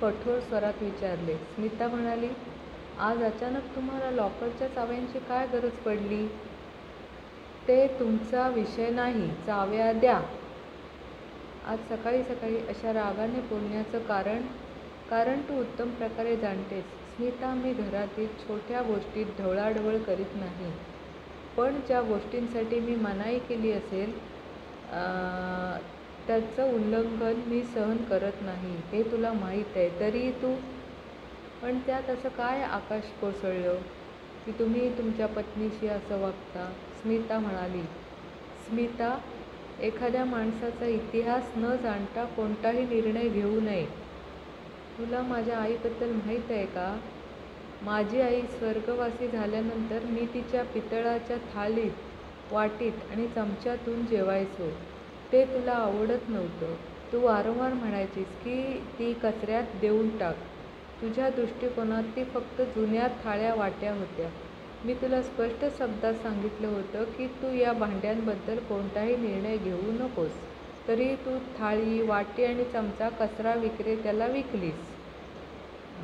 कठोर स्वरात विचारले. स्मिता म्हणाली, आज अचानक तुम्हाला लॉकरच्या चाव्यांची काय गरज पडली? ते तुमचा विषय नाही, चाव्या द्या. आज सकाळी सकाळी अशा रागाने बोलण्याचं कारण तू उत्तम प्रकारे जाणतेस. स्मिता, मी घरातील छोट्या गोष्टीत ढवळाढवळ करीत नाही, पण ज्या गोष्टींसाठी मी मनाई केली असेल त्याचं उल्लंघन मी सहन करत नाही, हे तुला माहीत आहे. तरीही तू. पण त्यात असं काय आकाश कोसळलं की तुम्ही तुमच्या पत्नीशी असं वागता? स्मिता म्हणाली. स्मिता, एखाद्या माणसाचा इतिहास न जाणता कोणताही निर्णय घेऊ नये. तुला माझ्या आईबद्दल माहीत आहे का? माझी आई स्वर्गवासी झाल्यानंतर मी तिच्या पितळाच्या थालीत, वाटीत आणि चमच्यातून जेवायचो. ते तुला आवडत नव्हतं. तू वारंवार म्हणायचीस की ती कचऱ्यात देऊन टाक. तुझ्या दृष्टिकोनात ती फक्त जुन्या थाळ्या वाट्या होत्या. मी तुला स्पष्ट शब्दात सांगितलं होतं की तू या भांड्यांबद्दल कोणताही निर्णय घेऊ नकोस. तरी तू थाळी, वाटी आणि चमचा कचरा विक्रेत्याला विकलीस.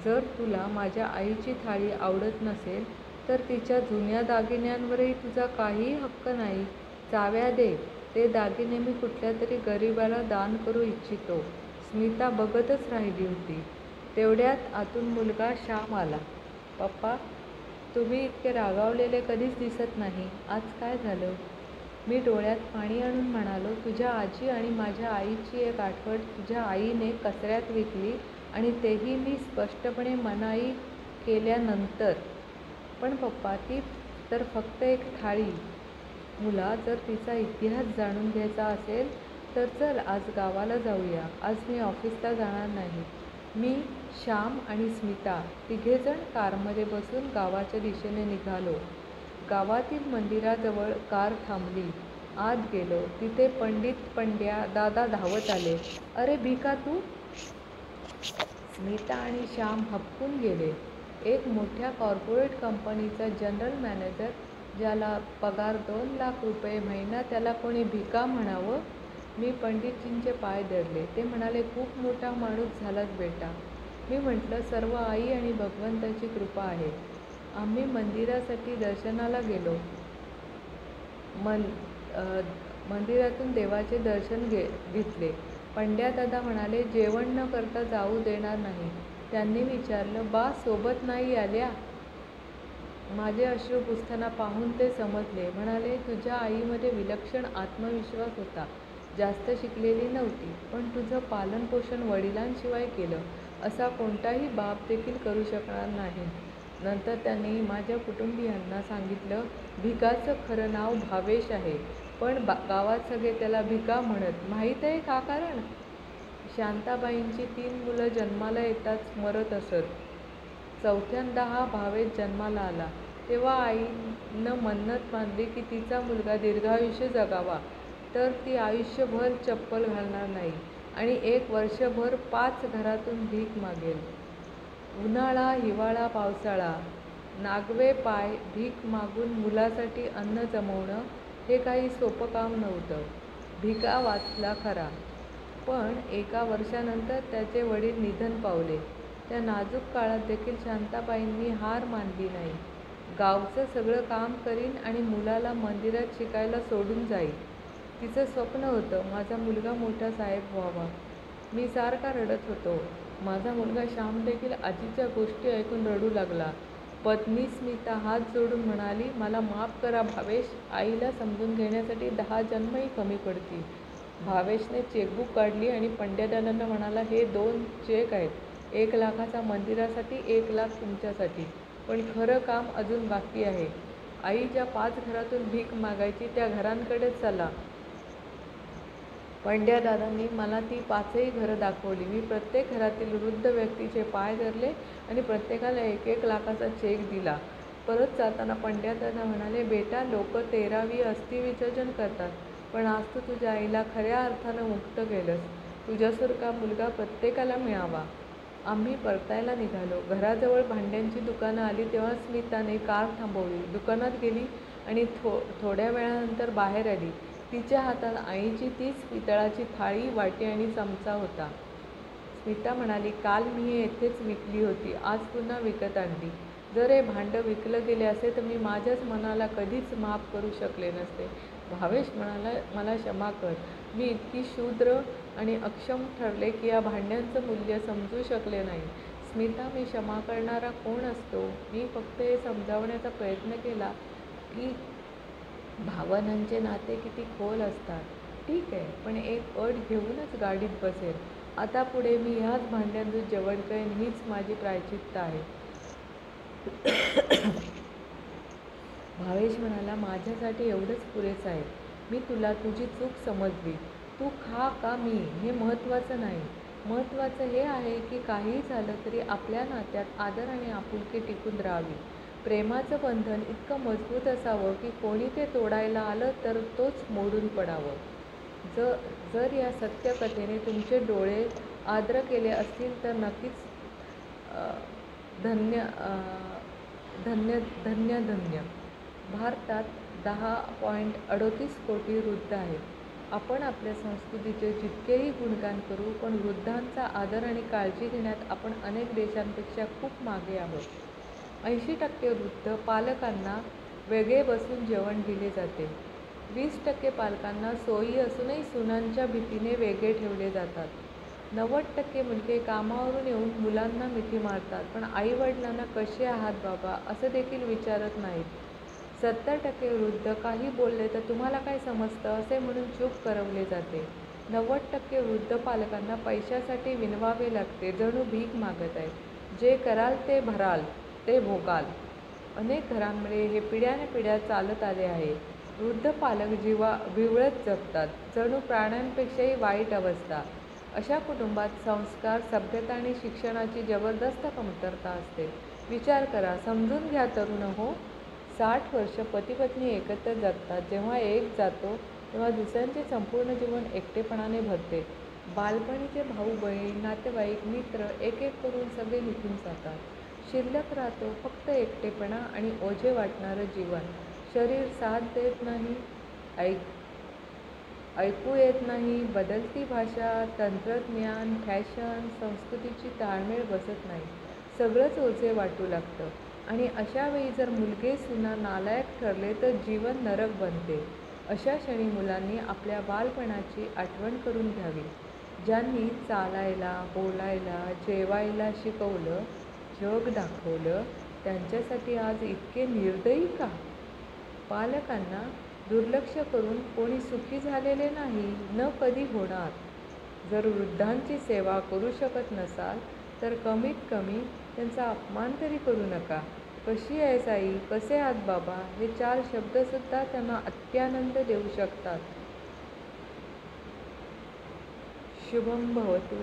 जर तुला माझ्या आईची थाळी आवडत नसेल तर तिच्या जुन्या दागिन्यांवरही तुझा काहीही हक्क नाही. चाव्या दे. ते दागिने मी कुठल्या तरी गरिबाला दान करू इच्छितो. स्मिता बघतच राहिली होती. तेवढ्यात आतून मुलगा श्याम आला. पप्पा, तुम्ही इतके रागावलेले कधीच दिसत नाही. आज काय झालं? मी डोळ्यात पाणी आणून म्हणालो, तुझ्या आजी आणि माझ्या आईची एक आठवण तुझ्या आईने कचऱ्यात विकली आणि तेही मी स्पष्टपणे मनाई केल्यानंतर. पण पप्पा, ती तर फक्त एक थाळी. मुला, जर तिचा इतिहास जाणून घ्यायचा असेल तर चल आज गावाला जाऊया. आज मी ऑफिसला जाणार नाही. मी, श्याम आणि स्मिता तिघेजण कारमध्ये बसून गावाच्या दिशेने निघालो. गावातील मंदिराजवळ कार थांबली. आत गेलो. तिथे पंड्या दादा धावत आले. अरे भिका, तू? स्मिता आणि श्याम हबकून गेले. एक मोठ्या कॉर्पोरेट कंपनीचा जनरल मॅनेजर, ज्याला पगार 2 लाख रुपये महिना, त्याला कोणी भिका म्हणावं? मी पंडितजींचे पाय धरले. ते म्हणाले, खूप मोठा माणूस झालात बेटा. मी म्हटलं, सर्व आई आणि भगवंताची कृपा आहे. आम्ही मंदिरासाठी दर्शनाला गेलो. मंदिरातून देवाचे दर्शन घेतले. पंड्यादादा म्हणाले, जेवण न करता जाऊ देणार नाही. त्यांनी विचारलं, बा सोबत नाही आल्या? माझे अश्रू पुसताना पाहून ते समजले. म्हणाले, तुझ्या आईमध्ये विलक्षण आत्मविश्वास होता. जास्त शिकलेली नव्हती, पण तुझं पालनपोषण वडिलांशिवाय केलं असा कोणताही बाप देखील करू शकणार नाही. नंतर त्यांनी माझ्या कुटुंबियांना सांगितलं, भिकाचं खरं नाव भावेश आहे, पण गावात सगळे त्याला भिका म्हणत. माहीत आहे का कारण? शांताबाईंची 3 मुलं जन्माला येताच मरत असत. चौथ्यांदा हा भावेश जन्माला आला. तेव्हा आईनं मन्नत मानली की तिचा मुलगा दीर्घायुष्य जगावा, तर ती आयुष्यभर चप्पल घालणार नाही आणि 1 वर्षभर 5 घरातून भीक मागेल. उन्हाळा, हिवाळा, पावसाळा, नागवे पाय भीक मागून मुलासाठी अन्न जमवणं हे काही सोपं काम नव्हतं. भिका वाचला खरा, पण 1 वर्षानंतर त्याचे वडील निधन पावले. त्या नाजूक काळात देखील शांताबाईंनी हार मानली नाही. गावचं सगळं काम करीन आणि मुलाला मंदिरात शिकायला सोडून जाईल. तिचं स्वप्न होतं, माझा मुलगा मोठा साहेब व्हावा. मी सारखा रडत होतो. माझा मुलगा श्याम देखील आजीच्या गोष्टी ऐकून रडू लागला. पत्नी स्मिता हात जोडून म्हणाली, मला माफ करा भावेश. आईला समजून घेण्यासाठी 10 जन्मही कमी पडतील. भावेशने चेकबुक काढली आणि पंड्यादादांना म्हणाला, हे 2 चेक आहेत. 1 लाखाचा मंदिरासाठी, 1 लाख तुमच्यासाठी. पण खरं काम अजून बाकी आहे. आई ज्या 5 घरातून भीक मागायची त्या घरांकडे चला. पंड्यादादांनी मला ती 5ही घरं दाखवली. मी प्रत्येक घरातील वृद्ध व्यक्तीचे पाय धरले आणि प्रत्येकाला 1-1 लाखाचा चेक दिला. परत जाताना पंड्यादादा म्हणाले, बेटा, लोक 13वी अस्थि विसर्जन करतात, पण आज तू तुझ्या आईला खऱ्या अर्थानं मुक्त केलंस. तुझ्यासारखा मुलगा प्रत्येकाला मिळावा. आम्ही परतायला निघालो. घराजवळ भांड्यांची दुकानं आली तेव्हा स्मिताने कार थांबवली. दुकानात गेली आणि थोड्या वेळानंतर बाहेर आली. तिच्या हातात आईची तीच पितळाची थाळी, वाटी आणि चमचा होता. स्मिता म्हणाली, काल मी हे येथेच विकली होती, आज पुन्हा विकत आणली. जर हे भांडं विकलं गेले असे तर मी माझ्याच मनाला कधीच माफ करू शकले नसते. भावेश म्हणाला, मला क्षमा कर. मी इतकी शूद्र आणि अक्षम ठरले की या भांड्यांचं मूल्य समजू शकले नाही. स्मिता, मी क्षमा करणारा कोण असतो? मी फक्त हे समजावण्याचा प्रयत्न केला की भावनांचे नाते किती खोल असतात. ठीक आहे, पण एक अट घेऊनच गाडीत बसेल. आता पुढे मी ह्याच भांड्यांतून जेवण करेन, हीच माझी प्रायश्चित्त आहे. भावेश म्हणाला, माझ्यासाठी एवढंच पुरेसं आहे. मी तुला तुझी चूक समजली. तू खा का मी हे महत्त्वाचं नाही. महत्त्वाचं हे आहे की काहीही झालं तरी आपल्या नात्यात आदर आणि आपुलकी टिकून राहावी. प्रेमाचं बंधन इतकं मजबूत असावं की कोणी ते तोडायला आलं तर तोच मोडून पडावं. जर या सत्यकथेने तुमचे डोळे आर्द्र केले असतील तर नक्कीच धन्य धन्य धन्य धन्य. भारतात 10.38 कोटी वृद्ध आहेत. आपण आपल्या संस्कृतीचे जितकेही गुणगान करू, पण वृद्धांचा आदर आणि काळजी घेण्यात आपण अनेक देशांपेक्षा खूप मागे आहोत. 80% वृद्ध पालकांना वेगळे बसून जेवण दिले जाते. 20% पालकांना सोयी असूनही सुनांच्या भीतीने वेगळे ठेवले जातात. 90% मुलगे कामावरून येऊन मुलांना मिठी मारतात, पण आईवडिलांना कसे आहात बाबा असं देखील विचारत नाहीत. 70% वृद्ध काही बोलले तर तुम्हाला काय समजतं असे म्हणून चूप करवले जाते. 90% वृद्ध पालकांना पैशासाठी विनवावे लागते, जणू भीक मागत आहे. जे कराल ते भराल ते भोगाल. अनेक घरांमध्ये हे पिढ्यानपिढ्या चालत आले आहे. वृद्ध पालक विवळत जगतात, जणू प्राण्यांपेक्षाही वाईट अवस्था. अशा कुटुंबात संस्कार, सभ्यता आणि शिक्षणाची जबरदस्त कमतरता असते. विचार करा, समजून घ्या तरुणहो. 60 वर्ष पती-पत्नी एकत्र जगतात. जेव्हा एक जातो तेव्हा दुसऱ्यांचे संपूर्ण जीवन एकटेपणाने भरते. बालपणीचे भाऊ-बहीण, नातेवाईक, मित्र एक एक करून सगळे निघून जातात. शिल्लक राहतो फक्त एकटेपणा आणि ओझे वाटणारं जीवन. शरीर साथ देत नाही, ऐकू येत नाही, बदलती भाषा, तंत्रज्ञान, फॅशन, संस्कृतीची ताळमेळ बसत नाही. सगळंच ओझे वाटू लागतं. आणि अशावेळी जर मुलगे-सुना नालायक ठरले तर जीवन नरक बनते. अशा क्षणी मुलांनी आपल्या बालपणाची आठवण करून घ्यावी. ज्यांनी चालायला, बोलायला, जेवायला शिकवलं, जग दाखवलं, त्यांच्यासाठी आज इतके निर्दयी का? पालकांना दुर्लक्ष करून कोणी सुखी झालेले नाही, न कधी होणार. जर वृद्धांची सेवा करू शकत नसाल तर कमीत कमी त्यांचा अपमान तरी करू नका. कशी आहेस आई, कसे आहात बाबा हे 4 शब्दसुद्धा त्यांना अत्यानंद देऊ शकतात. शुभम भवतु.